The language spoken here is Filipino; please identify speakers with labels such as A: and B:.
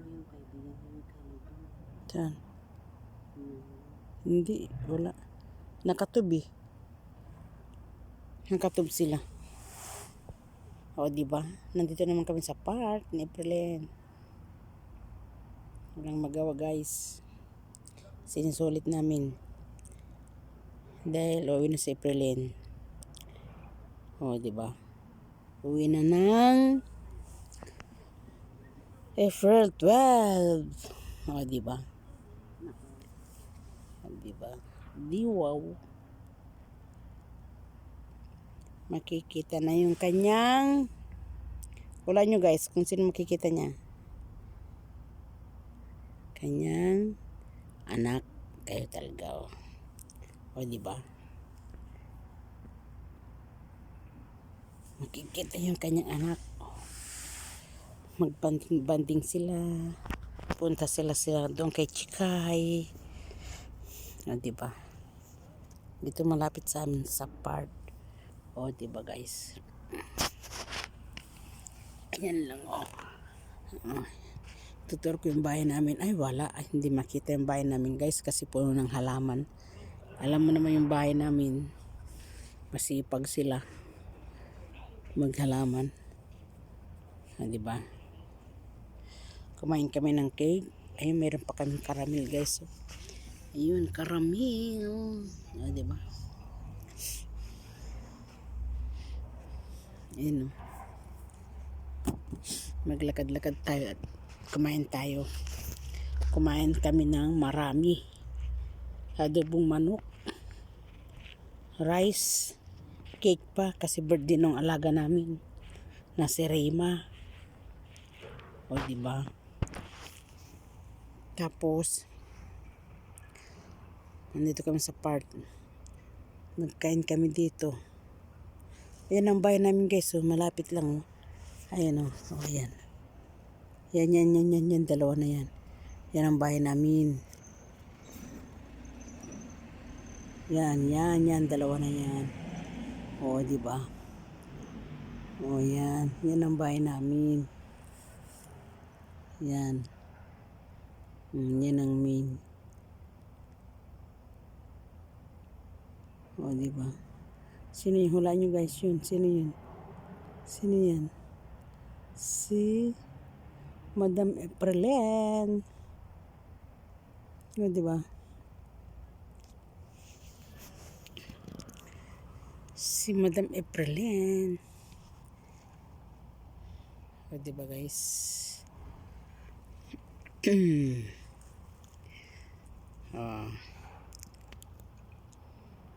A: yung kaibigan ni Khalid.
B: Saan? Hindi, wala. Nakatub eh. Nakatub sila. O, diba? Nandito naman kami sa park ni Aprilin. Walang magawa, guys. Sinusulit namin. Dahil uwi na si Aprilin. O, diba? Uwi na ng April 12. O, diba? O, diba? Wow. Makikita na yung kanyang, wala nyo guys kung sino makikita niya, kanyang anak. Kayo talaga o diba, makikita yung kanyang anak. Magbanding sila, punta sila doon kay Chikay o diba, dito malapit sa amin sa park. O diba guys, ayan lang o. Tutur ko yung bahay namin. Ay wala, ay, hindi makita yung bahay namin guys kasi puno ng halaman. Alam mo naman yung bahay namin, masipag sila maghalaman. Diba? Kumain kami ng cake. Ayun, mayroon pa kami karamel guys. Ayun, karamel. Diba? Ayun. Maglakad-lakad tayo at kumain tayo. Kumain kami ng marami. Adobong manok, rice, cake pa kasi birthday ng alaga namin na si Rema. O diba? Tapos nandito kami sa park. Nagkain kami dito. Ayan ang bahay namin guys. So malapit lang. Ayan o. Oh, ayan. Yan. Dalawa na yan. Yan ang bahay namin. Yan. Dalawa na yan. O, diba? O, yan. Yan ang bahay namin. Yan. Yan ang main. O, diba? Sino yung hula nyo guys yun? Sino yun? Sino yan? Si Madam Aprilin. O, diba? Si Madam Aprilin. O, diba guys? Oh.